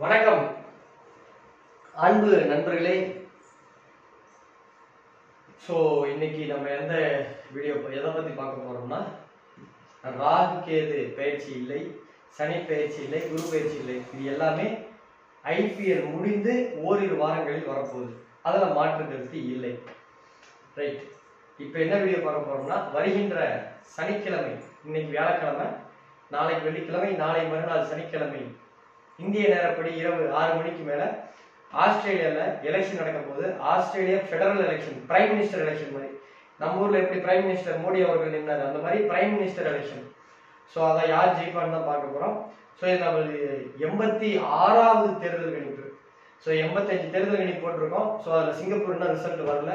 வணக்கம் அன்பு நண்பர்களே. ஸோ இன்னைக்கு நம்ம எந்த வீடியோ எதை பற்றி பார்க்க போறோம்னா, ராகு கேது பயிற்சி இல்லை, சனி பயிற்சி இல்லை, குரு பயிற்சி இல்லை. இது எல்லாமே ஐபிஎல் முடிந்து ஓரிரு வாரங்களில் வரப்போகுது. அதில் மாற்று கருத்து இல்லை. ரைட், இப்போ என்ன வீடியோ பார்க்க போறோம்னா, வருகின்ற சனிக்கிழமை, இன்னைக்கு வியாழக்கிழமை, நாளைக்கு வெள்ளிக்கிழமை, நாளை மறுநாள் சனிக்கிழமை இந்திய நேரப்படி இரவு 6 மணிக்கு மேல ஆஸ்திரேலியாவில் எலெக்ஷன் நடக்க போது. Australia federal election, prime minister election மாதிரி. நம்ம ஊர்ல எப்படி பிரைம் மினிஸ்டர் மோடி அவர்கள் நின்றார், அந்த மாதிரி பிரைம் மினிஸ்டர் எலெக்ஷன். ஸோ அதை யார் ஜெயிப்பான்னு தான் பார்க்க போறோம். ஸோ இது நம்ம 86வது தேர்தல் கணிப்பு. ஸோ 85 தேர்தல் கணிப்பு போட்டிருக்கோம். ஸோ அதில் சிங்கப்பூர் இன்னும் ரிசல்ட் வரல,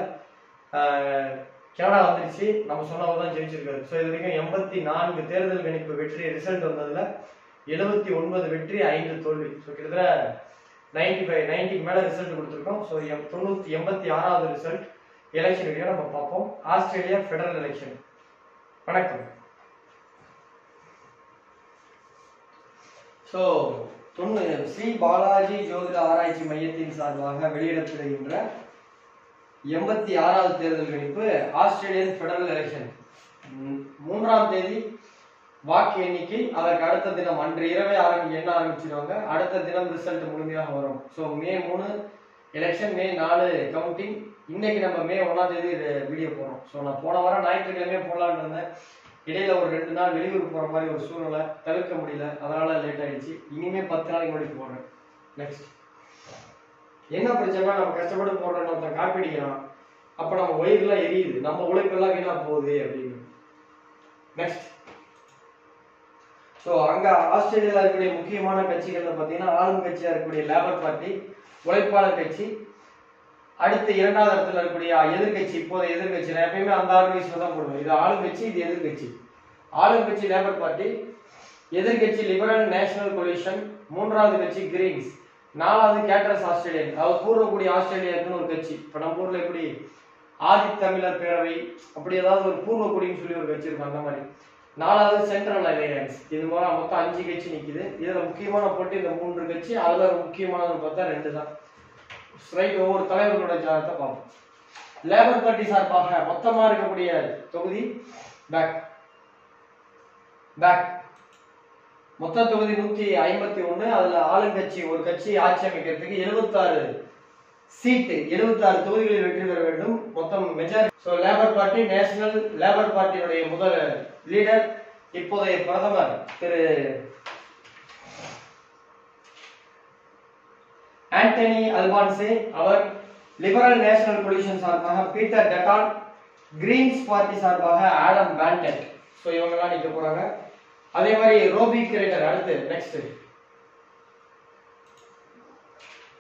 கனடா வந்துருச்சு. நம்ம சொன்னவர் தான் ஜெயிச்சிருக்காரு. ஸோ இது வரைக்கும் 84 தேர்தல் கணிப்பு வெற்றி ரிசல்ட் வந்ததுல 79 வெற்றி, 5 தோல்வி. ஸோ கிட்டத்தட்ட 90 மேல ரிசல்ட் கொடுத்துருக்கோம். ஸோ 86வது ரிசல்ட் எலெக்ஷன் வீடியோ நம்ம பார்ப்போம். Australia federal election. வணக்கம். ஸோ ஸ்ரீ பாலாஜி ஜோதிட ஆராய்ச்சி மையத்தின் சார்பாக வெளியிடப்படுகின்ற 86வது தேர்தல் கணிப்பு. ஆஸ்திரேலியன் ஃபெடரல் எலெக்ஷன் 3ஆம் தேதி வாக்கு எண்ணிக்கை. அதற்கு அடுத்த தினம் அன்று இரவே எண்ண ஆரம்பிச்சிருவாங்க. அடுத்த தினம் ரிசல்ட் முழுமையாக வரும். ஸோ மே 3 எலெக்ஷன், மே 4 கவுண்டிங். இன்னைக்கு நம்ம மே 1ஆம் தேதி வீடியோ போறோம். ஸோ நான் போன வாரம் ஞாயிற்றுக்கிழமையே போடலான்னு இருந்தேன். இடையில ஒரு 2 நாள் வெளியூர் போற மாதிரி ஒரு சூழ்நிலை, தவிர்க்க முடியல, அதனால லேட் ஆயிடுச்சு. இனிமே 10 நாளைக்கு முன்னாடி போடுறேன். நெக்ஸ்ட் என்ன பிரச்சனை, நம்ம கஷ்டப்பட்டு போடுறோம், ஒருத்தன் காப்பி அடிக்கிறான், அப்ப நம்ம வயிறுலாம் எரியுது, நம்ம உழைப்பெல்லாம் வீணா போகுது அப்படின்னு. நெக்ஸ்ட், ஸோ அங்க ஆஸ்திரேலியாவில் இருக்கக்கூடிய முக்கியமான கட்சிகள்னு பார்த்தீங்கன்னா, ஆளும் கட்சியா இருக்கக்கூடிய லேபர் பார்ட்டி, உழைப்பாளர் கட்சி, அடுத்து 2வது இடத்துல இருக்கக்கூடிய எதிர்கட்சி, இப்போதைய எதிர்கட்சி. நான் எப்பயுமே அந்த ஆர்கனைசேஷன் தான் போடுவேன். இது ஆளுங்கட்சி, இது எதிர்கட்சி. ஆளுங்கட்சி லேபர் பார்ட்டி, எதிர்கட்சி லிபரல் நேஷனல் கொலிஷன், 3வது கட்சி கிரீன்ஸ், 4வது கேட்டர்ஸ் ஆஸ்திரேலியன், அதாவது பூர்வக்குடி ஆஸ்திரேலியாவுக்குன்னு ஒரு கட்சி. இப்போ நம்ம ஊர்ல எப்படி ஆதி தமிழர் பேரவை, அப்படி ஏதாவது ஒரு பூர்வக்குடின்னு சொல்லி ஒரு கட்சி இருக்கும், அந்த மாதிரி. 4வது சென்ட்ரல் அலையன்ஸ். இது போல மொத்தம் 5 கட்சி நிக்குது. இதுல முக்கியமான போட்டு இந்த 3 கட்சி, அதுல முக்கியமானது பார்த்தா 2 தான். ரைட், ஒவ்வொரு தலைவர்களோட ஜாதகத்தை பார்ப்போம். லேபர் பார்ட்டி சார்பாக மொத்தமா இருக்கக்கூடிய தொகுதி மொத்த தொகுதி 151. அதுல ஆளுங்கட்சி ஒரு கட்சி ஆட்சி அமைக்கிறதுக்கு 76 சீட்டு, 76 தொகுதிகளில் வெற்றி பெற வேண்டும். மொத்தம் majority. So labour party, national labour பார்ட்டியினுடைய முதல் லீடர் இப்போதைய பிரதமர் திரு ஆண்டனி அல்பான்சே. அவர் லிபரல் நேஷனல் கொலிஷன் சார்பாக பீட்டர் டெட்டான், கிரீன்ஸ் பார்ட்டி சார்பாக ஆடம் பேண்டட். ஸோ இவங்கெல்லாம் நிற்க போறாங்க. அதே மாதிரி ரோபி கிரேட்டர். அடுத்து நெக்ஸ்ட்,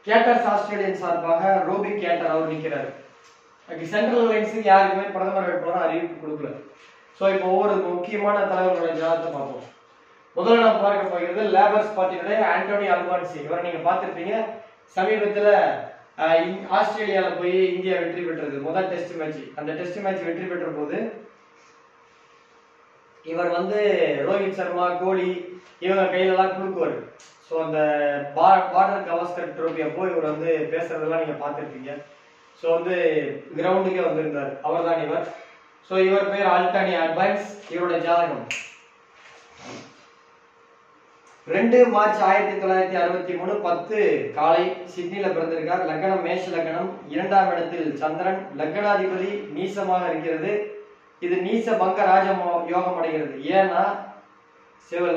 கேட்டர்ஸ் ஆஸ்திரேலியன் சார்பாக ரோபி கேட்டர் அவர் நிற்கிறார். சென்ட்ரல் அலையன்ஸுக்கு யாருக்குமே பிரதமர் வேட்பாளர் அறிவிப்பு கொடுக்கல. ஸோ இப்போ ஒவ்வொரு முக்கியமான தலைவர்களுடைய ஜாதகத்தை பார்ப்போம். முதல்ல நம்ம பார்க்க போகிறது லேபர்ஸ் பார்ட்டியுடைய ஆண்டனி அல்பான்சி. இவரை நீங்க பார்த்துருப்பீங்க. சமீபத்தில் ஆஸ்திரேலியாவில் போய் இந்தியா வெற்றி பெற்றது, முதல் டெஸ்ட் மேட்ச். அந்த டெஸ்ட் மேட்ச் வெற்றி பெற்ற போது இவர் ரோஹித் சர்மா, கோலி இவங்க கையிலலாம் குடுக்குவார். ஸோ அந்த பார்டர் கவாஸ்கர் ட்ரோபி அப்போ இவர் பேசுறதெல்லாம் நீங்க பார்த்துருப்பீங்க. ஸோ கிரவுண்டுக்கே வந்திருந்தார். அவர் தான் இவர். ஸோ இவர் பேர் ஆண்டனி அல்பான்ஸ். இவரோட ஜாதகம் 2 மார்ச் 1963 10 காலை சிட்னில பிறந்திருக்கார். லக்னம் மேஷ லக்னம், 2ஆம் இடத்தில் சந்திரன், லக்னாதிபதி நீசமாக இருக்கிறது. இது நீச பங்க ராஜ யோகம் அடைகிறது. ஏன்னா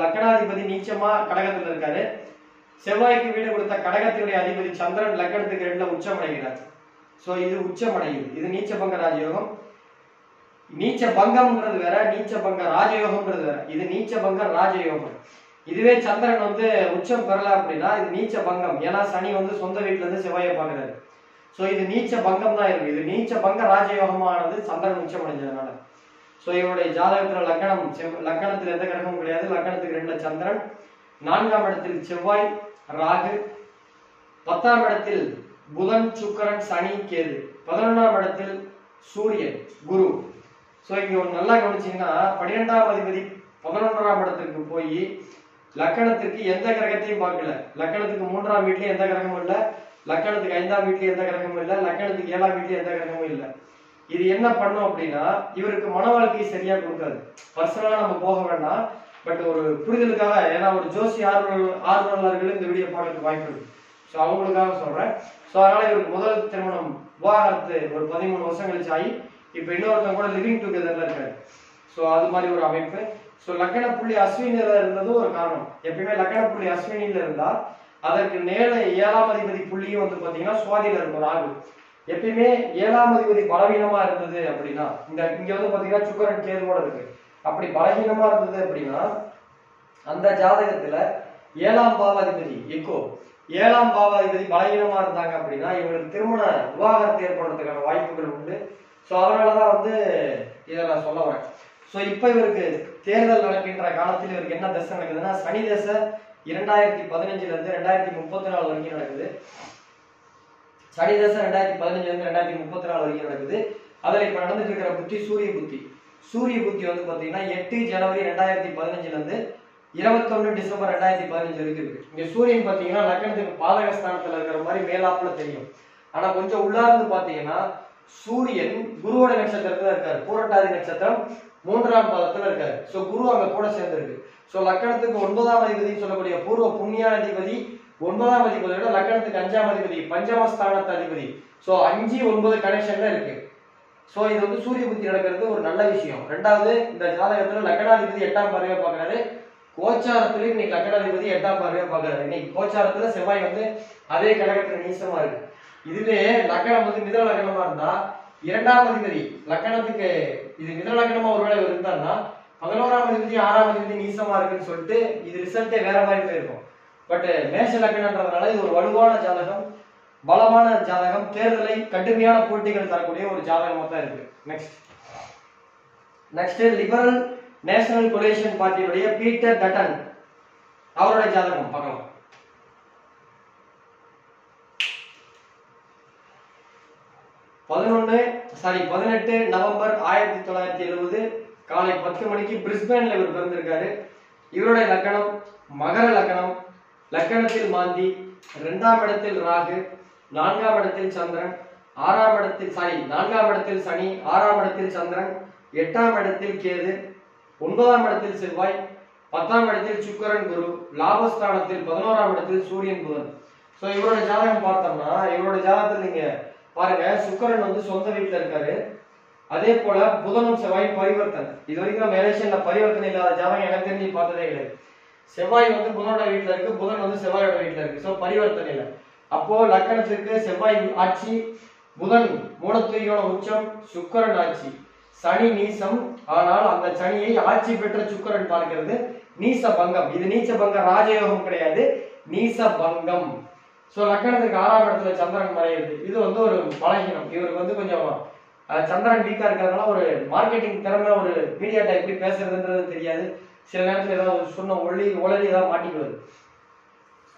லக்னாதிபதி நீச்சமா கடகத்துல இருக்காரு. செவ்வாய்க்கு வீடு கொடுத்த கடகத்தினுடைய அதிபதி சந்திரன் லக்னத்துக்கு 2ல உச்சம் அடைகிறார். சோ இது உச்சம் அடையுது. இது நீச்ச பங்க ராஜயோகம். நீச்ச பங்கம்ன்றது வேற, நீச்ச பங்க ராஜயோகம்ன்றது வேற. இது நீச்ச பங்க ராஜயோகம். இதுவே சந்திரன் உச்சம் பெறல அப்படின்னா இது நீச்ச பங்கம். ஏன்னா சனி சொந்த வீட்டுல இருந்து செவ்வாயை பாக்குறாரு. சோ இது நீச்ச பங்கம் தான் இருக்கு. இது நீச்ச பங்க ராஜயோகமானது சந்திரன் உச்சம் அடைஞ்சதுனால. சோ இவருடைய ஜாதகத்துல லக்னத்துல எந்த கிரகமும் கிடையாது. லக்னத்துக்கு 2ல சந்திரன், 4ஆம் இடத்தில் செவ்வாய், ராகு, 10ஆம் இடத்தில் புதன், சுக்கிரன், சனி, கேது, 11ஆம் இடத்தில் சூரியன், குரு. சோ இங்க நல்லா கவனிச்சீங்கன்னா 12ஆம் அதிபதி 11ஆம் இடத்துக்கு போய் லக்கணத்துக்கு எந்த கிரகத்தையும் பார்க்கல. லக்கணத்துக்கு 3ஆம் வீட்லயும் எந்த கிரகமும் இல்ல, லக்கணத்துக்கு 5ஆம் வீட்லயும் எந்த கிரகமும் இல்ல, லக்கணத்துக்கு 7ஆம் வீட்லயும் எந்த கிரகமும் இல்ல. இது என்ன பண்ணும் அப்படின்னா இவருக்கு மன வாழ்க்கையை சரியா கொடுக்காது. பர்சனலா நம்ம போக வேண்டாம், பட் ஒரு புரிதலுக்காக, ஏன்னா ஒரு ஜோசி ஆர்வலர்கள் இந்த வீடியோ பார்க்கறதுக்கு வாய்ப்பு இருக்கு. ஸோ அவங்களுக்காக சொல்றேன். ஸோ அதனால இவருக்கு முதல் திருமணம் விவாகரத்து ஒரு 13 வருஷம் கழிச்சு ஆகி இப்ப இன்னொருத்தன் கூட லிவிங் டுகெதர்ல இருக்காரு. ஸோ அது மாதிரி ஒரு அமைப்பு. ஸோ லக்கண புள்ளி அஸ்வினியில இருந்ததும் ஒரு காரணம். எப்பயுமே லக்கண புள்ளி அஸ்வினியில இருந்தா அதற்கு நேர 7ஆம் அதிபதி புள்ளியும் வந்து பாத்தீங்கன்னா சுவாதியில இருக்கும் ராகு. எப்பயுமே 7ஆம் அதிபதி பலவீனமா இருந்தது அப்படின்னா, இங்க வந்து பாத்தீங்கன்னா சுக்கிரன் கேது கூட இருக்கு, அப்படி பலவீனமா இருந்தது அப்படின்னா அந்த ஜாதகத்துல 7ஆம் பாவாதிபதி 7ஆம் பாவாதிபதி பலவீனமா இருந்தாங்க அப்படின்னா இவங்களுக்கு திருமண விவாகரத்து ஏற்படுறதுக்கான வாய்ப்புகள் உண்டு. ஸோ அதனாலதான் வந்து இதை நான் சொல்ல வரேன். ஸோ இப்ப இவருக்கு தேர்தல் நடக்கின்ற காலத்தில் இவருக்கு என்ன தசை நடக்குதுன்னா சனி தசை 2015 இருந்து 2034 வரைக்கும் நடக்குது. சனி தசை 2015 இருந்து 2034 வரைக்கும் நடக்குது. அதுல இப்ப நடந்துட்டு இருக்கிற புத்தி சூரிய புத்தி. சூரிய புத்தி வந்து பாத்தீங்கன்னா 8 ஜனவரி 2015 இருந்து 21 டிசம்பர் 2015 வரைக்கும் இருக்கு. இங்க சூரியன் பாத்தீங்கன்னா லக்னத்துக்கு பாதகஸ்தானத்துல இருக்கிற மாதிரி மேலாப்புல தெரியும். ஆனா கொஞ்சம் உள்ளார்ந்து பாத்தீங்கன்னா சூரியன் குருவோட நட்சத்திரத்துல இருக்காரு. பூரட்டாதி நட்சத்திரம் 3ஆம் பாதத்துல இருக்காரு. சோ குரு அங்க கூட சேர்ந்து இருக்கு. சோ லக்னத்துக்கு 9ஆம் அதிபதி சொல்லக்கூடிய பூர்வ புண்ணியாதிபதி 9ஆம் அதிபதியோட லக்னத்துக்கு 5ஆம் அதிபதி பஞ்சமஸ்தானத்து அதிபதி. சோ 5, 9 கனெக்ஷன்ல இருக்கு. சோ இது வந்து சூரிய புத்தி நடக்கிறது ஒரு நல்ல விஷயம். ரெண்டாவது இந்த ஜாதகத்துல லக்னாதிபதி 8ஆம் பார்வையா பாக்குறாரு. கோச்சாரத்துல இன்னைக்கு லக்னாதிபதி 8ஆம் பார்வையா பாக்குறாரு. இன்னைக்கு கோச்சாரத்துல செவ்வாய் வந்து அதே கடகத்துல நீசமா இருக்கு. இதுவே லக்னம் வந்து மிதுன லக்னமா இருந்தா 2ஆம் அதிபதி லக்னத்துக்கு இது மிதுன லக்னமா ஒருவேளை இருந்தாருன்னா 11ஆம் அதிபதி 6ஆம் அதிபதி நீசமா இருக்குன்னு சொல்லிட்டு இது ரிசல்ட்டே வேற மாதிரி போயிருக்கும். பட் மேஷ லக்னன்றதுனால இது ஒரு வலுவான ஜாதகம், பலமான ஜாதகம், தேர்தலை கடுமையான போட்டிகள் தரக்கூடிய ஒரு ஜாதகமா தான் இருக்கு. நெக்ஸ்ட் லிபரல் நேஷனல் கொலிஷன் பார்ட்டியுடைய பீட்டர் டட்டன் அவருடைய ஜாதகம் பார்க்கலாம். 18 நவம்பர் 1970 காலை 10 மணிக்கு பிரிஸ்பேன்ல இவர் பிறந்திருக்காரு. இவருடைய லக்னம் மகர லக்னம், லக்னத்தில் மாந்தி, 2ஆம் இடத்தில் ராகு, 4ஆம் இடத்தில் சந்திரன், 4ஆம் இடத்தில் சனி, 6ஆம் இடத்தில் சந்திரன், 8ஆம் இடத்தில் கேது, 9ஆம் இடத்தில் செவ்வாய், 10ஆம் இடத்தில் சுக்கிரன் குரு, லாபஸ்தானத்தில் 11ஆம் இடத்தில் சூரியன் புதன். சோ இவருடைய ஜாதகம் பார்த்தோம்னா இவருடைய ஜாதகத்தில் நீங்க பாருங்க சுக்கிரன் வந்து சொந்த வீட்டுல இருக்காரு. அதே போல புதனும் செவ்வாயும் பரிவர்த்தனை. இது வரைக்கும் நம்ம எலெக்ஷன்ல பரிவர்த்தனை இல்லாத ஜாதகம் எனக்கு தெரிஞ்சு பார்த்ததே கிடையாது. செவ்வாய் வந்து புதனோட வீட்டுல இருக்கு, புதன் வந்து செவ்வாயோட வீட்டுல இருக்கு. சோ பரிவர்த்தனை இல்லை. அப்போ லக்னத்துக்கு செவ்வாய் ஆட்சி, புதன் மூலத்திரியோட உச்சம், சுக்கிரன் ஆட்சி, சனி நீசம். ஆனால் அந்த சனியை ஆட்சி பெற்ற சுக்கிரன் பார்க்கிறது நீச பங்கம். இது நீச்ச பங்கம், ராஜயோகம் கிடையாது, நீச பங்கம். சோ லக்னத்துக்கு 6ஆம் இடத்துல சந்திரன் மறையுது. இது வந்து ஒரு பலகீனம். இவருக்கு வந்து கொஞ்சம் சந்திரன் வீக்கா இருக்கிறதுனால ஒரு மார்க்கெட்டிங் திறமை, ஒரு மீடியாட்ட எப்படி பேசுறதுன்றது தெரியாது. சில நேரத்துல ஏதாவது சொன்ன ஒளரி ஏதாவது மாட்டிக்குவது.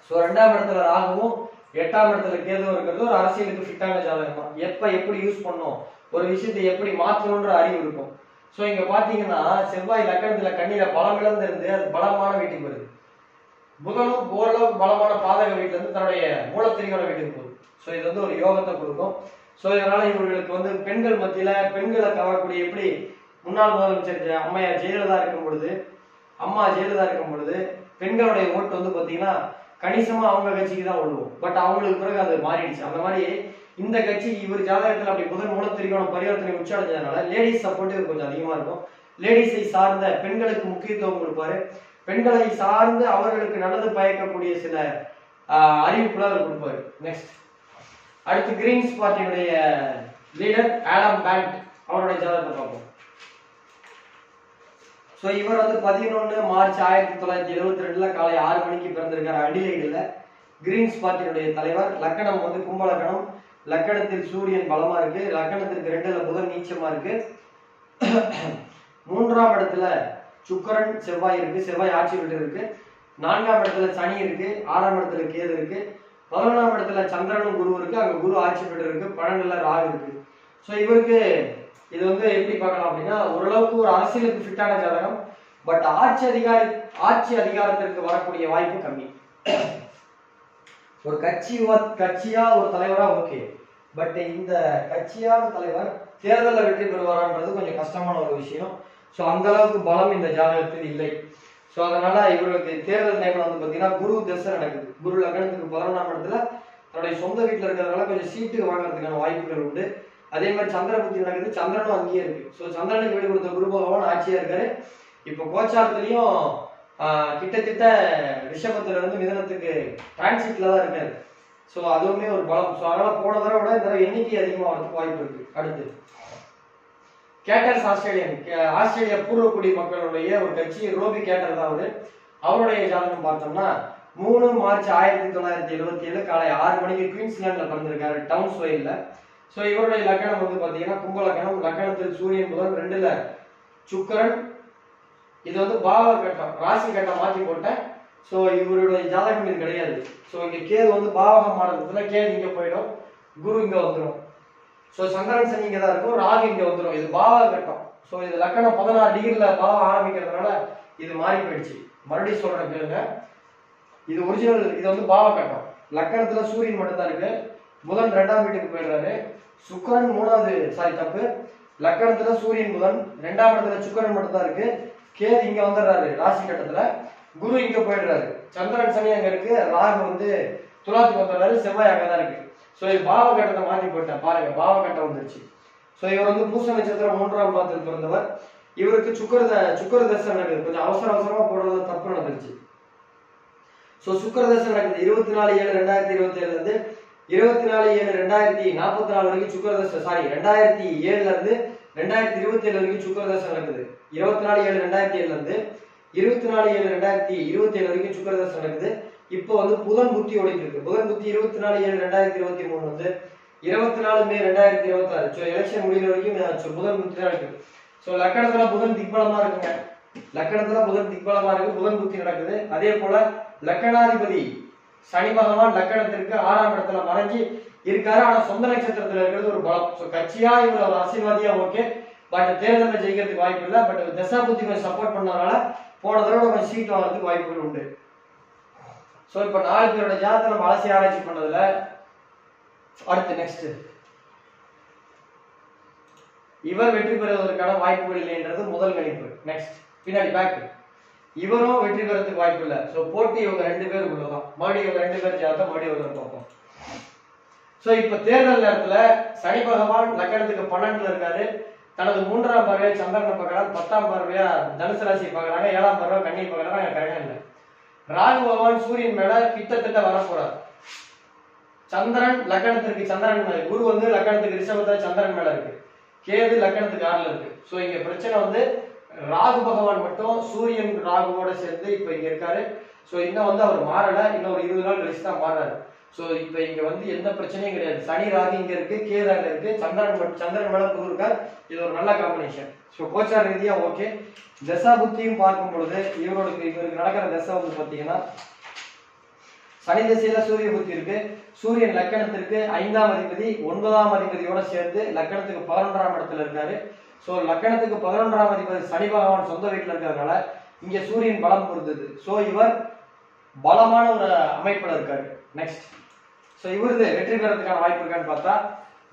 சோ 2ஆம் இடத்துல ராகுவும் 8ஆம் இடத்துல கேதுவும் இருக்கிறது ஒரு அரசியலுக்கு ஃபிட்டான ஜாதகம் தான். எப்ப எப்படி யூஸ் பண்ணும், ஒரு விஷயத்தை எப்படி மாற்றணும்ன்ற அறிவு இருக்கும். சோ இங்க பாத்தீங்கன்னா செவ்வாய் லக்னத்துல கண்ணீரை பலம் இழந்து இருந்து அது பலமான வீட்டுக்கு வருது. புதனும் ஓரளவுக்கு பலமான பாதக வீட்டுல இருந்து தன்னுடைய மூலத்திரியோட வீட்டுக்கு போகுது. சோ இது வந்து ஒரு யோகத்தை கொடுக்கும். சோ இதனால இவர்களுக்கு வந்து பெண்கள் மத்தியில பெண்களை கவரக்கூடிய, எப்படி முன்னாள் முதலமைச்சர் அம்மையார் ஜெயலலிதா இருக்கும் பொழுது பெண்களுடைய ஓட்டு வந்து பாத்தீங்கன்னா கணிசமா அவங்க கட்சிக்கு தான் விழுவும். பட் அவங்களுக்கு பிறகு அது மாறிடுச்சு. அந்த மாதிரி இந்த கட்சி இவர் ஜாதகத்துல அப்படி புதன் மூலத்திரியோட பரிவர்த்தனை உச்சடைஞ்சதுனால லேடிஸ் சப்போர்ட் இவர் கொஞ்சம் அதிகமா இருக்கும். லேடிஸை சார்ந்த பெண்களுக்கு முக்கியத்துவம் கொடுப்பாரு. பெண்களை சார்ந்து அவர்களுக்கு நல்லது பயக்கக்கூடிய சில அறிவிப்புல அவர் கொடுப்பாரு. நெக்ஸ்ட் அடுத்து கிரீன்ஸ் பார்ட்டியுடைய லீடர் ஆடம் பேண்ட், அவருடைய ஜாதகத்தை பார்ப்போம். சோ இவர் வந்து 11 மார்ச் 1972 காலை 6 மணிக்கு பிறந்திருக்காரு அடிலைடுல. கிரீன்ஸ் பார்ட்டியுடைய தலைவர். லக்னம் வந்து கும்ப லக்னம், லக்னத்தில் சூரியன் பலமா இருக்கு, லக்னத்திற்கு 2ல புதன் நீச்சமா இருக்கு, 3ஆம் இடத்துல சுக்கிரன் செவ்வாய் இருக்கு, செவ்வாய் ஆட்சி பெற்று இருக்கு, 4ஆம் இடத்துல சனி இருக்கு, 6ஆம் இடத்துல கேது இருக்கு, 11ஆம் இடத்துல சந்திரனும் குரு இருக்கு, அங்க குரு ஆட்சி பெற்று இருக்கு, 12ல ராகு இருக்கு. சோ இவருக்கு இது வந்து எப்படி பார்க்கலாம் அப்படின்னா ஓரளவுக்கு ஒரு அரசியலுக்கு ஃபிட்டான ஜாதகம். பட் ஆட்சி அதிகாரத்திற்கு வரக்கூடிய வாய்ப்பு கம்மி. ஒரு கட்சியா ஒரு தலைவரா ஓகே, பட் இந்த கட்சியான தலைவர் தேர்தலில் வெற்றி பெறுவாரான்றது கொஞ்சம் கஷ்டமான ஒரு விஷயம். ஸோ அந்த அளவுக்கு பலம் இந்த ஜாதகத்தில் இல்லை. ஸோ அதனால இவருக்கு தேர்தல் டைம்ல வந்து பார்த்தீங்கன்னா குரு தசை நடக்குது. குரு லக்னத்துக்கு 11ஆம் இடத்துல தன்னுடைய சொந்த வீட்டில் இருக்கிறதுனால கொஞ்சம் சீட்டு வாங்குறதுக்கான வாய்ப்புகள் உண்டு. அதே மாதிரி சந்திர புத்தி நடக்குது, சந்திரனும் அங்கேயே இருக்கு. ஸோ சந்திரனுக்கு வீடு கொடுத்த குரு பகவான் ஆட்சியா இருக்காரு. இப்போ கோச்சாரத்திலையும் கிட்டத்தட்ட ரிஷபத்துல இருந்து மிதனத்துக்கு டிரான்சிட்ல தான் இருக்காரு. ஸோ அதுவுமே ஒரு பலம். ஸோ அதனால போன தடவை விட இந்த தடவை எண்ணிக்கை அதிகமாக வரதுக்கு வாய்ப்பு இருக்கு. அடுத்து கேட்டர்ஸ் ஆஸ்திரேலியா பூர்வக்குடி மக்களுடைய ஒரு கட்சி ரோபி கேட்டர் தான் அவருடைய ஜாதகம் பார்த்தோம்னா 3 மார்ச் 1977 காலை 6 மணிக்கு குயின்ஸ்லாண்ட்ல பிறந்திருக்காரு, டவுன்ஸ் வைல்ல. ஸோ இவருடைய லக்கணம் வந்து பாத்தீங்கன்னா கும்ப லக்கணம். லக்கணத்தில் சூரியன் புதன் 2ல சுக்கிரன். இது வந்து பாவ கட்டம், ராசி கட்டம் மாற்றி போட்டேன். ஸோ இவருடைய ஜாதகம் இது கிடையாது. ஸோ இங்க கேது வந்து பாவகம் மாறதுல கேது இங்க போயிடும், குரு இங்க வந்துடும். ஸோ சந்திரன் சனி இங்க தான் இருக்கும், ராகு இங்க வந்துடும். இது பாவ கட்டம். ஸோ இது லக்கணம் 16 டிகிரில பாவம் ஆரம்பிக்கிறதுனால இது மாறி போயிடுச்சு. மறுபடியும் சொல்றேன் கேளுங்க, இது ஒரிஜினல். இது வந்து பாவ கட்டம். லக்கணத்துல சூரியன் மட்டும் தான் இருக்கு, புதன் 2ஆம் வீட்டுக்கு போயிடுறாரு, சுக்கிரன் 3வது தப்பு. லக்கணத்துல சூரியன் புதன் 2ஆம் இடத்துல சுக்கிரன் மட்டும் தான் இருக்கு, கேது இங்க வந்துடுறாரு ராசி கட்டத்துல, குரு இங்க போயிடுறாரு, சந்திரன் சனி அங்க இருக்கு, ராகு வந்து துலாத்துக்கு வந்துடுறாரு, செவ்வாய் அங்கதான் இருக்கு. ஸோ இது பாவ கட்டத்தை மாற்றி போட்டேன் பாருங்க, பாவ கட்டம் வந்துருச்சு. ஸோ இவர் வந்து பூச நட்சத்திரம் 3ஆம் பாதத்தில் பிறந்தவர். இவருக்கு சுக்கர தசை நடக்குது. கொஞ்சம் அவசரமா போடுறது தப்பு நடந்துருச்சு. ஸோ சுக்கர தசை நடக்குது 24/7/2027 இருந்து 24/7/2044 வரைக்கும் சுக்கர தசை. 2007 இருந்து 2027 வரைக்கும் சுக்கர தசை நடக்குது. 24/7/2007 இருந்து 24/7/2027 வரைக்கும் சுக்கர தசை நடக்குது. இப்போ வந்து புதன் புத்தி ஓடிட்டு இருக்கு. புதன் புத்தி 24/7/2023 வந்து 24 மே 2026. ஸோ எலெக்ஷன் முடிகிற வரைக்கும் புதன் புத்தி தான் இருக்கு. ஸோ லக்கணத்துல புதன் திக்பலமா இருக்குங்க. லக்கணத்துல புதன் திக்பலமா இருக்கு, புதன் புத்தி நடக்குது. அதே போல லக்கணாதிபதி சனி பகவான் லக்கணத்திற்கு 6ஆம் இடத்துல மறைஞ்சி இருக்காரு. ஆனா சொந்த நட்சத்திரத்துல இருக்கிறது ஒரு பலம். ஸோ கட்சியா இவர் ஒரு அரசியல்வாதியா ஓகே, பட் தேர்தலில் ஜெயிக்கிறதுக்கு வாய்ப்பு இல்லை. பட் தசா புத்தி கொஞ்சம் சப்போர்ட் பண்ணதுனால போன தடவை கொஞ்சம் சீட் வாங்குறதுக்கு வாய்ப்புகள் உண்டு. ஸோ இப்போ 4 பேரோட ஜாதகத்தை நம்ம அலசி ஆராய்ச்சி பண்ணதுல அடுத்து நெக்ஸ்ட் இவர் வெற்றி பெறுவதற்கான வாய்ப்புகள் இல்லைன்றது முதல் கணிப்பு. நெக்ஸ்ட் பின்னாடி பேக் இவரும் வெற்றி பெறதுக்கு வாய்ப்பு இல்லை. ஸோ போட்டி இவங்க 2 பேருக்குள்ளதான். மறுபடியும் இவங்க 2 பேர் ஜாதகத்தை மறுபடியும் ஒரு பார்ப்போம். ஸோ இப்போ தேர்தல் நேரத்துல சனி பகவான் லக்கணத்துக்கு 12ல இருக்காரு. தனது 3ஆம் பார்வையை சந்திரனை பார்க்கறாரு, 10ஆம் பார்வையா தனுசு ராசியை பார்க்கறாங்க, 7ஆம் பார்வை கன்னியை பார்க்கறாங்க. கரெக்டா இல்லை. ராகு பகவான் சூரியன் மேல கிட்டத்தட்ட வரப்போறார். சந்திரன் லக்கணத்திற்கு சந்திரன் மேல, குரு வந்து லக்கணத்துக்கு ரிஷபத்துல சந்திரன் மேல இருக்கு, கேது லக்கணத்துக்கு 6ல இருக்கு. ஸோ இங்க பிரச்சனை வந்து ராகு பகவான் மட்டும் சூரியன் ராகுவோட சேர்ந்து இப்ப இங்க இருக்காரு. ஸோ இன்னும் வந்து அவர் மாறல, இன்னும் ஒரு 20 நாள் கழிச்சு தான் மாறாரு. ஸோ இப்ப இங்க வந்து எந்த பிரச்சனையும் கிடையாது. சனி ராகு இங்க இருக்கு, கேது அங்க இருக்கு, சந்திரன் மேல குரு இருக்கார். இது ஒரு நல்ல காம்பினேஷன். ஸோ கோச்சார ரீதியா ஓகே. தசா புத்தியும் பார்க்கும் பொழுது இவருக்கு நடக்கிற தசை வந்து பாத்தீங்கன்னா சனி திசையில சூரிய புத்தி இருக்கு. சூரியன் லக்கணத்திற்கு 5ஆம் அதிபதி 9ஆம் அதிபதியோட சேர்ந்து லக்கணத்துக்கு 11ஆம் இடத்துல இருக்காரு. ஸோ லக்கணத்துக்கு 11ஆம் அதிபதி சனி பகவான் சொந்த வீட்டுல இருக்கிறதுனால இங்க சூரியன் பலம் பொருந்தது. ஸோ இவர் பலமான ஒரு அமைப்புல இருக்காரு. நெக்ஸ்ட் ஸோ இவருது வெற்றி பெறதுக்கான வாய்ப்பு இருக்கான்னு பார்த்தா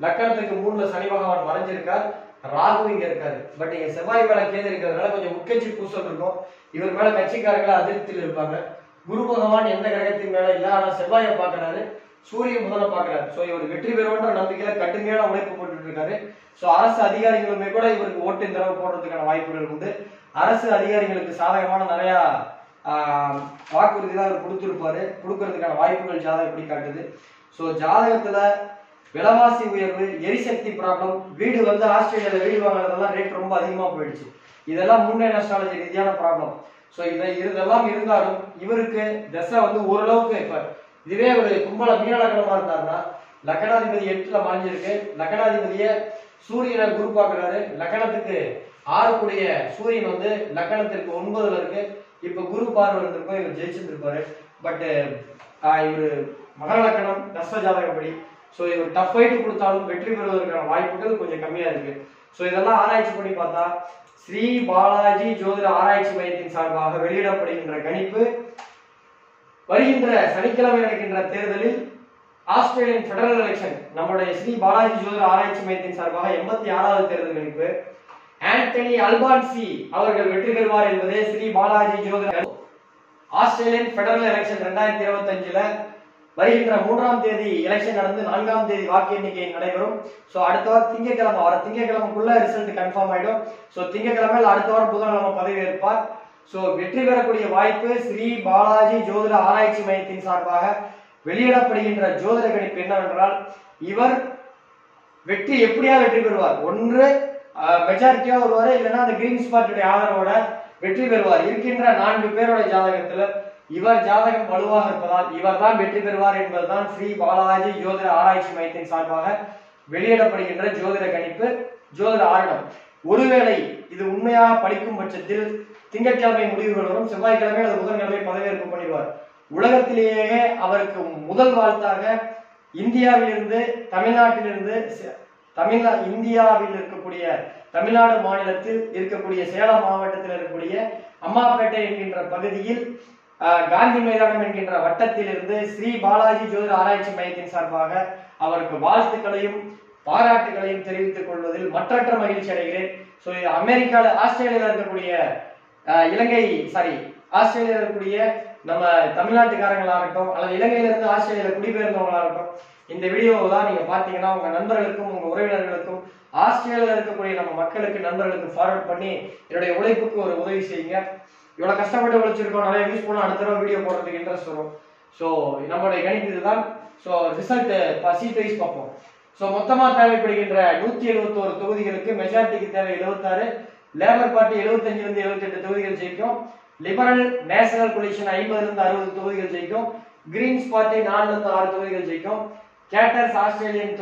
லக்கணத்துக்கு 3ல சனி பகவான் மறைஞ்சிருக்கார், ராகு இங்க இருக்காரு. பட் இங்க செவ்வாய் மேல கேது இருக்கிறதுனால கொஞ்சம் உட்கட்சி பூசல் இருக்கும். இவர் மேல கட்சிக்காரர்கள் அதிருப்தியில் இருப்பாங்க. குரு பகவான் எந்த கிரகத்தின் மேல இல்ல, ஆனா செவ்வாயை பாக்குறாரு, சூரியன் புதனை பாக்குறாரு. சோ இவர் வெற்றி பெறுவோன்ற நம்பிக்கையில கடுமையான உழைப்பு போட்டுட்டு இருக்காரு. சோ அரசு அதிகாரிகளுமே கூட இவருக்கு ஓட்டு இந்த தடவை போடுறதுக்கான வாய்ப்புகள் உண்டு. அரசு அதிகாரிகளுக்கு சாதகமான நிறைய வாக்குறுதி தான் அவர் கொடுத்திருப்பாரு, கொடுக்கறதுக்கான வாய்ப்புகள் ஜாதகம் எப்படி காட்டுது. சோ ஜாதகத்துல விலைவாசி உயர்வு, எரிசக்தி ப்ராப்ளம், வீடு வந்து ஆஸ்திரேலியால வீடு வாங்குறதெல்லாம் ரேட் ரொம்ப அதிகமா போயிடுச்சு. இதெல்லாம் முன்னேற்ற அஸ்ட்ராலஜி ரீதியான ப்ராப்ளம். ஸோ இதெல்லாம் இருந்தாலும் இவருக்கு தசை வந்து ஓரளவுக்கு இப்ப இதுவே ஒரு கும்பல மீன லக்கணமா இருந்தாருன்னா லக்கணாதிபதி 8ல மறைஞ்சிருக்கு, லக்கணாதிபதிய சூரியனை குரு பார்க்கிறாரு, லக்கணத்துக்கு 6 கூடிய சூரியன் வந்து லக்கணத்திற்கு 9ல இருக்கு. இப்ப குரு பார்வை இருந்திருக்கும், இவர் ஜெயிச்சிருந்திருப்பாரு. பட் இவரு மகர லக்கணம் தச ஜாதகப்படி. ஸோ இவர் டஃப் ஃபைட் கொடுத்தாலும் வெற்றி பெறுவதற்கான வாய்ப்புகள் கொஞ்சம் கம்மியா இருக்கு. ஸோ இதெல்லாம் ஆராய்ச்சி பண்ணி பார்த்தா ஸ்ரீ பாலாஜி ஜோதிட ஆராய்ச்சி மையத்தின் சார்பாக வெளியிடப்படுகின்ற கணிப்பு வருகின்ற சனிக்கிழமை நடக்கின்ற தேர்தலில் ஆஸ்திரேலியன் பெடரல் எலெக்ஷன் நம்முடைய ஸ்ரீ பாலாஜி ஜோதிட ஆராய்ச்சி மையத்தின் சார்பாக 86வது தேர்தல் கணிப்பு ஆண்டனி அல்பான்சி அவர்கள் வெற்றி பெறுவார் என்பதே ஸ்ரீ பாலாஜி ஜோதிட. ஆஸ்திரேலியன் பெடரல் எலெக்ஷன் 2025ல வருகின்ற 3ஆம் தேதி எலெக்ஷன் நடந்து 4ஆம் தேதி வாக்கு எண்ணிக்கை நடைபெறும். சோ அடுத்த வாரம் திங்கட்கிழமை வர திங்கட்கிழமைக்குள்ள ரிசல்ட் கன்ஃபார்ம் ஆயிடும். சோ திங்கட்கிழமை அடுத்த வாரம் புதன்கிழமை பதவி ஏற்பார். சோ வெற்றி பெறக்கூடிய வாய்ப்பு ஸ்ரீ பாலாஜி ஜோதிட ஆராய்ச்சி மையத்தின் சார்பாக வெளியிடப்படுகின்ற ஜோதிட கணிப்பு என்னவென்றால் இவர் வெற்றி எப்படியா வெற்றி பெறுவார். ஒன்று மெஜாரிட்டியா வருவாரு, இல்லைன்னா அந்த கிரீன்ஸ் பார்ட்டியுடைய ஆதரவோட வெற்றி பெறுவார். இருக்கின்ற 4 பேரோட ஜாதகத்துல இவர் ஜாதகம் வலுவாக இருப்பதால் இவர் தான் வெற்றி பெறுவார் என்பதுதான் ஸ்ரீ பாலாஜி ஜோதிட ஆராய்ச்சி மையத்தின் சார்பாக வெளியிடப்படுகின்ற ஜோதிட கணிப்பு, ஜோதிட ஆரணம். ஒருவேளை இது உண்மையாக படிக்கும் பட்சத்தில் திங்கட்கிழமை முடிவுகள் வரும், செவ்வாய்க்கிழமை அல்லது புதன்கிழமை பதவியேற்பு பண்ணிடுவார். உலகத்திலேயே அவருக்கு முதல் வாழ்த்தாக இந்தியாவிலிருந்து தமிழ்நாட்டிலிருந்து இந்தியாவில் இருக்கக்கூடிய தமிழ்நாடு மாநிலத்தில் இருக்கக்கூடிய சேலம் மாவட்டத்தில் இருக்கக்கூடிய அம்மாப்பேட்டை என்கின்ற பகுதியில் காந்தி மைதானம் என்கின்ற வட்டத்தில் இருந்து ஸ்ரீ பாலாஜி ஜோதிட ஆராய்ச்சி மையத்தின் சார்பாக அவருக்கு வாழ்த்துக்களையும் பாராட்டுகளையும் தெரிவித்துக் கொள்வதில் மற்றற்ற மகிழ்ச்சி அடைகிறேன். ஸோ ஆஸ்திரேலியாவில் இருக்கக்கூடிய ஆஸ்திரேலியாவில் இருக்கக்கூடிய நம்ம தமிழ்நாட்டுக்காரங்களாகட்டும் அல்லது இலங்கையிலிருந்து ஆஸ்திரேலியாவில் குடிபெயர்ந்தவங்களாகட்டும் இந்த வீடியோவை தான் நீங்க பாத்தீங்கன்னா உங்க நண்பர்களுக்கும் உங்க உறவினர்களுக்கும் ஆஸ்திரேலியாவில் இருக்கக்கூடிய நம்ம மக்களுக்கு நண்பர்களுக்கு ஃபார்வர்ட் பண்ணி என்னுடைய உழைப்புக்கு ஒரு உதவி செய்யுங்க. இவ்வளவு கஷ்டப்பட்டு உழைச்சிருக்கோம், நிறைய யூஸ் பண்ண அடுத்த தடவை வீடியோ போடுறதுக்கு இன்ட்ரெஸ்ட் வரும். ஸோ நம்மளுடைய கணிப்பு இதுதான். ஸோ ரிசல்ட் சீட் வைஸ் பார்ப்போம். ஸோ மொத்தமா தேவைப்படுகின்ற 171 தொகுதிகளுக்கு மெஜாரிட்டிக்கு தேவை 76, லேபர் பார்ட்டி 75 78 தொகுதிகள் ஜெயிக்கும், லிபரல் நேஷனல் கொலிஷன் 50 60 தொகுதிகள் ஜெயிக்கும், கிரீன்ஸ் பார்ட்டி 4 6 தொகுதிகள் ஜெயிக்கும், கேட்டர்ஸ் ஆஸ்திரேலியன்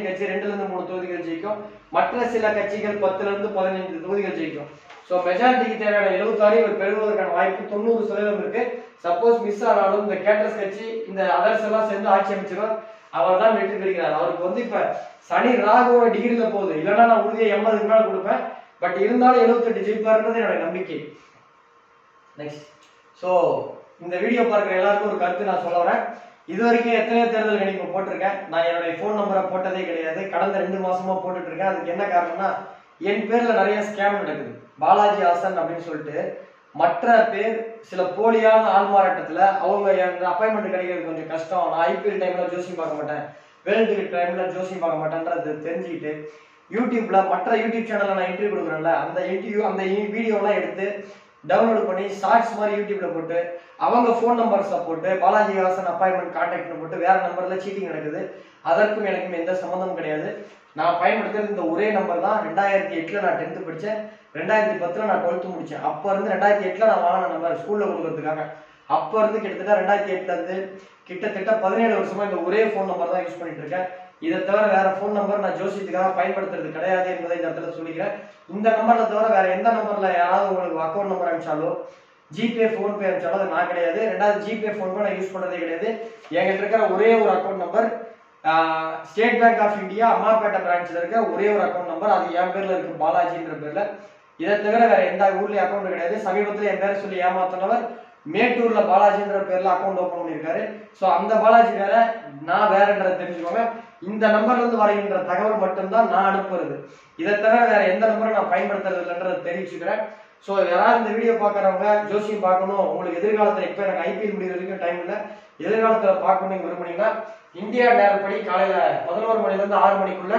கட்சி 2 3 தொகுதிகள் ஜெயிக்கும், மற்ற சில கட்சிகள் 10 15 தொகுதிகள் ஜெயிக்கும். சோ மெஜாரிட்டிக்கு தேவையான 76 இவர் பெறுவதற்கான வாய்ப்பு 90% இருக்கு. சப்போஸ் மிஸ் ஆனாலும் இந்த கேட்டர்ஸ் கட்சி இந்த அதர்ஸ் எல்லாம் சேர்ந்து ஆட்சி அமைச்சிருவார், அவர் தான் வெற்றி பெறுகிறார். அவருக்கு இப்ப சனி ராகுவோட டிகிரில போகுது, இல்லைன்னா நான் உறுதியை 80க்கு மேல கொடுப்பேன், பட் இருந்தாலும் 78 ஜெயிப்பாருன்றது என்னோட நம்பிக்கை. நெக்ஸ்ட், சோ இந்த வீடியோ பார்க்குற எல்லாருக்கும் ஒரு கருத்து நான் சொல்ல வரேன். இது வரைக்கும் எத்தனையோ தேர்தல் கணிப்பு போட்டிருக்கேன், நான் என்னுடைய போன் நம்பரை போட்டதே கிடையாது. கடந்த 2 மாசமா போட்டுட்டு இருக்கேன். அதுக்கு என்ன காரணம்னா என் பேர்ல நிறைய ஸ்கேம் நடக்குது. பாலாஜி ஹாசன் அப்படின்னு சொல்லிட்டு மற்ற பேர் சில போலியான ஆள்மாறாட்டத்துல அவங்க அப்பாயின்மெண்ட் கிடைக்கிறது கொஞ்சம் கஷ்டம், நான் ஐபிஎல் டைம்ல ஜோசியம் பார்க்க மாட்டேன், வேர்ல்டு கப் டைம்ல ஜோசியம் பார்க்க மாட்டேன்றது தெரிஞ்சுக்கிட்டு யூடியூப்ல மற்ற யூடியூப் சேனல்ல நான் இன்டர்வியூ கொடுக்குறேன்ல அந்த வீடியோலாம் எடுத்து டவுன்லோட் பண்ணி ஷார்ட்ஸ் மாதிரி யூடியூப்ல போட்டு அவங்க போன் நம்பர்ஸை போட்டு பாலாஜி ஹாசன் அப்பாயின்மெண்ட் கான்டாக்ட் போட்டு வேற நம்பர்ல சீட்டிங் நடக்குது. அதற்கும் எனக்கும் எந்த சம்மந்தமும் கிடையாது. நான் பயன்படுத்துறது இந்த ஒரே நம்பர் தான். 2008ல நான் 10th படிச்சேன், 2010ல நான் 12th முடிச்சேன். அப்ப இருந்து 2008ல நான் வாங்கின நம்பர் ஸ்கூல்ல கொடுக்கறதுக்காக. அப்ப இருந்து கிட்டத்தட்ட 2008ல இருந்து கிட்டத்தட்ட 17 வருஷமா இந்த ஒரே போன் நம்பர் தான் யூஸ் பண்ணிட்டு இருக்கேன். இதை தவிர வேற போன் நம்பர் நான் ஜோசியத்துக்காக பயன்படுத்துறது கிடையாது என்பதை இந்த இடத்துல சொல்லிக்கிறேன். இந்த நம்பர்ல தவிர வேற எந்த நம்பர்ல யாராவது உங்களுக்கு அக்கௌண்ட் நம்பர் அனுப்பிச்சாலோ ஜிபே போன்பே அனுப்பிச்சாலோ அது நான் கிடையாது. 2வது ஜிபே போன்பே நான் யூஸ் பண்றதே கிடையாது. என்கிட்ட இருக்கிற ஒரே ஒரு account number State Bank of India Ammapettai பிரான்ச்ல இருக்க ஒரே ஒரு அக்கௌண்ட் நம்பர், அது என் பேர்ல இருக்கு, பாலாஜின்ற பேர்ல. இதை தவிர வேற எந்த ஊர்லயும் அக்கௌண்ட் கிடையாது. சமீபத்தில் என் பேரை சொல்லி ஏமாத்தினவர் மேட்டூர்ல பாலாஜின்ற பேர்ல அக்கௌண்ட் ஓபன் பண்ணிருக்காரு. சோ அந்த பாலாஜி வேற, நான் வேறன்றதை தெரிஞ்சுக்கோங்க. இந்த நம்பர்ல இருந்து வருகின்ற தகவல் மட்டும்தான் நான் அனுப்புறது. இதை தவிர வேற எந்த நம்பரும் நான் பயன்படுத்துறது இல்லைன்றதை தெரிவிச்சுக்கிறேன். சோ யாராவது இந்த வீடியோ பாக்குறவங்க ஜோசியம் பார்க்கணும், உங்களுக்கு எதிர்காலத்துல இப்ப எனக்கு ஐபிஎல் முடிகிற வரைக்கும் டைம் இல்லை, எதிர்காலத்துல பார்க்கணும் விரும்புனீங்கன்னா இந்தியா நேரப்படி காலையில 11 மணில இருந்து 6 மணிக்குள்ள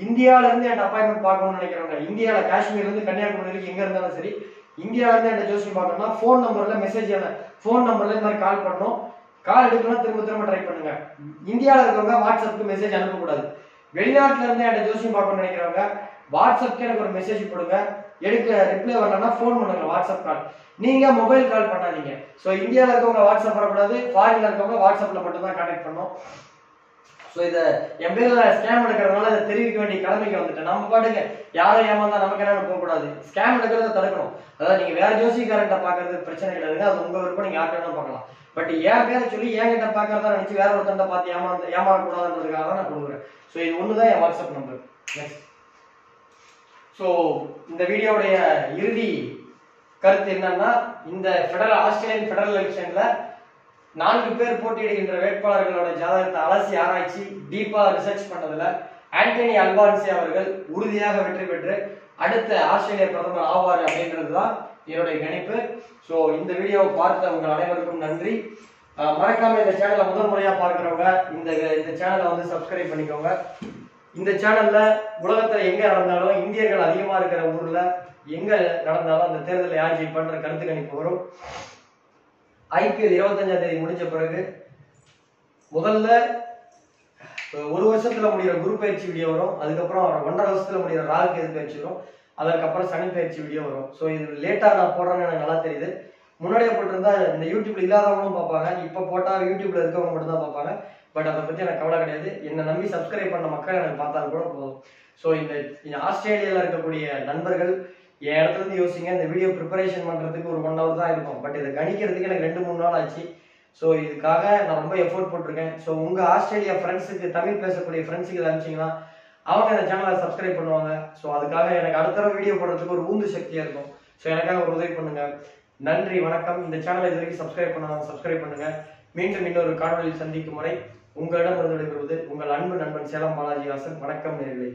இந்தியால இருந்து என் அப்பாயின்மெண்ட் பார்க்கணும்னு நினைக்கிறவங்க, இந்தியால காஷ்மீர்ல இருந்து கன்னியாகுமரி வரைக்கும் எங்க இருந்தாலும் சரி, இந்தியால இருந்து என் ஜோசியம் பார்க்கணும்னா போன் நம்பர்ல மெசேஜ் போன் நம்பர்ல இந்த மாதிரி கால் பண்ணணும். கால் எடுக்கணும், திரும்ப ட்ரை பண்ணுங்க. இந்தியாவில் இருக்கவங்க வாட்ஸ்அப்புக்கு மெசேஜ் அனுப்பக்கூடாது. வெளிநாட்டுல இருந்து என் ஜோசியம் பார்க்கணும்னு நினைக்கிறவங்க வாட்ஸ்அப்க்கு எனக்கு ஒரு மெசேஜ் போடுங்க, ரிப்ளை வரலன்னா போன் பண்ணுங்க, வாட்ஸ்அப் கால். நீங்க மொபைல் கால் பண்ணாதீங்க. சோ இந்தியாவில் இருக்கவங்க வாட்ஸ்அப் வரக்கூடாது, ஃபாரின்ல இருக்கவங்க வாட்ஸ்அப்ல மட்டும் தான் கான்டாக்ட் பண்ணணும். சோ இதை என் பேர்ல ஸ்கேம் எடுக்கிறதுனால இதை தெரிவிக்க வேண்டிய கடமைக்கு வந்துட்டேன். நம்ம பாட்டுங்க யாரும் ஏமாந்தா நமக்கு என்ன போகக்கூடாது, ஸ்கேம் எடுக்கிறத தடுக்கணும். அதாவது நீங்க வேற ஜோசிக்காரன்ட்ட பாக்குறது பிரச்சனை கிடையாதுங்க, அது உங்க விருப்பம், நீங்க யார்கிட்ட பார்க்கலாம். பட் என் பேரை சொல்லி என்கிட்ட பாக்குறதா நினைச்சு வேற ஒருத்தண்ட பார்த்து ஏமாறக்கூடாதுன்றதுக்காக தான் நான் கொடுக்குறேன். சோ இது ஒண்ணுதான் என் வாட்ஸ்அப் நம்பர். நெக்ஸ்ட், ஸோ இந்த வீடியோடைய இறுதி கருத்து என்னன்னா, இந்த ஆஸ்திரேலியன் ஃபெடரல் எலெக்ஷன்ல 4 பேர் போட்டியிடுகின்ற வேட்பாளர்களோட ஜாதகத்தை அலசி ஆராய்ச்சி டீப்பா ரிசர்ச் பண்ணதுல ஆண்டனி அல்பான்சி அவர்கள் உறுதியாக வெற்றி பெற்று அடுத்த ஆஸ்திரேலிய பிரதமர் ஆவார் அப்படின்றதுதான் என்னுடைய கணிப்பு. ஸோ இந்த வீடியோவை பார்த்த உங்கள் அனைவருக்கும் நன்றி. மறக்காம இந்த சேனலை முதல் முறையா பார்க்கிறவங்க இந்த சேனலை வந்து சப்ஸ்கிரைப் பண்ணிக்கோங்க. இந்த சேனல்ல உலகத்துல எங்க நடந்தாலும், இந்தியர்கள் அதிகமா இருக்கிற ஊர்ல எங்க நடந்தாலும் அந்த தேர்தலை யார் ஜெயிப்பான்ற கருத்து கணிப்பு வரும். IPL 25ஆம் தேதி முடிஞ்ச பிறகு முதல்ல 1 வருஷத்துல முடிகிற குரு பயிற்சி வீடியோ வரும். அதுக்கப்புறம் 1.5 வருஷத்துல முடிகிற ராகு கேது பயிற்சி வரும். அதுக்கப்புறம் சனி பயிற்சி வீடியோ வரும். ஸோ இது லேட்டா நான் போடுறேன்னு எனக்கு நல்லா தெரியுது. முன்னாடியே போட்டிருந்தா இந்த யூடியூப்ல இல்லாதவங்களும் பார்ப்பாங்க, இப்போ போட்டா யூடியூப்ல இருக்கவங்க மட்டும் தான் பார்ப்பாங்க. பட் அதை பத்தி எனக்கு கவலை கிடையாது. என்னை நம்பி சப்ஸ்கிரைப் பண்ண மக்கள் எனக்கு பார்த்தாலும் கூட போதும். ஸோ இந்த ஆஸ்திரேலியாவில் இருக்கக்கூடிய நண்பர்கள் என் இடத்துல இருந்து யோசிங்க. இந்த வீடியோ ப்ரிப்பரேஷன் பண்றதுக்கு ஒரு 1 hour தான் இருக்கும். பட் இதை கணிக்கிறதுக்கு எனக்கு 2-3 நாள் ஆச்சு. ஸோ இதுக்காக நான் ரொம்ப எஃபோர்ட் போட்டிருக்கேன். ஸோ உங்க ஆஸ்திரேலியா ஃப்ரெண்ட்ஸுக்கு, தமிழ் பேசக்கூடிய ஃப்ரெண்ட்ஸுக்கு இதை அனுப்பிச்சிங்கன்னா அவங்க இந்த சேனலை சப்ஸ்கிரைப் பண்ணுவாங்க. ஸோ அதுக்காக எனக்கு அடுத்த வீடியோ போடுறதுக்கு ஒரு உந்து சக்தியா இருக்கும். ஸோ எனக்காக ஒரு உதவி பண்ணுங்க. நன்றி, வணக்கம். இந்த சேனலை இது வரைக்கும் சப்ஸ்கிரைப் பண்ணாங்க, சப்ஸ்கிரைப் பண்ணுங்க. மீண்டும் இன்னொரு காணொலியில் சந்திக்கும் முறை உங்களிடம் இருந்து விடைபெறுவது உங்கள் அன்பு நண்பன் சேலம் பாலாஜி வாசன். வணக்கம் நேயர்களே.